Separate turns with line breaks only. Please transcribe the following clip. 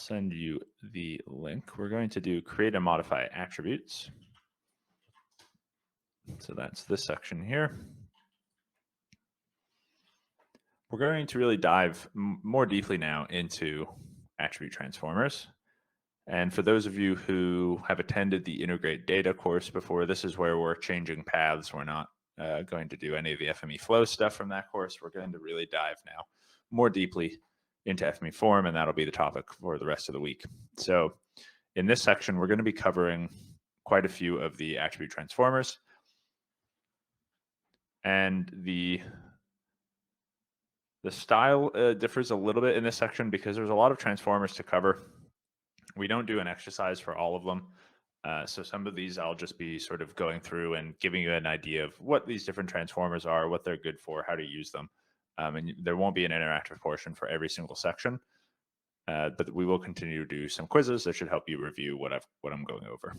send you the link. We're going to do create and modify attributes. So that's this section here. We're going to really dive more deeply now into attribute transformers. And for those of you who have attended the Integrate Data course before, this is where we're changing paths. We're not going to do any of the FME Flow stuff from that course. We're going to really dive now more deeply into FME Form, and that'll be the topic for the rest of the week. So in this section, we're going to be covering quite a few of the attribute transformers. And the style differs a little bit in this section because there's a lot of transformers to cover. We don't do an exercise for all of them. So some of these I'll just be sort of going through and giving you an idea of what these different transformers are, what they're good for, how to use them. And there won't be an interactive portion for every single section, but we will continue to do some quizzes that should help you review what I'm going over.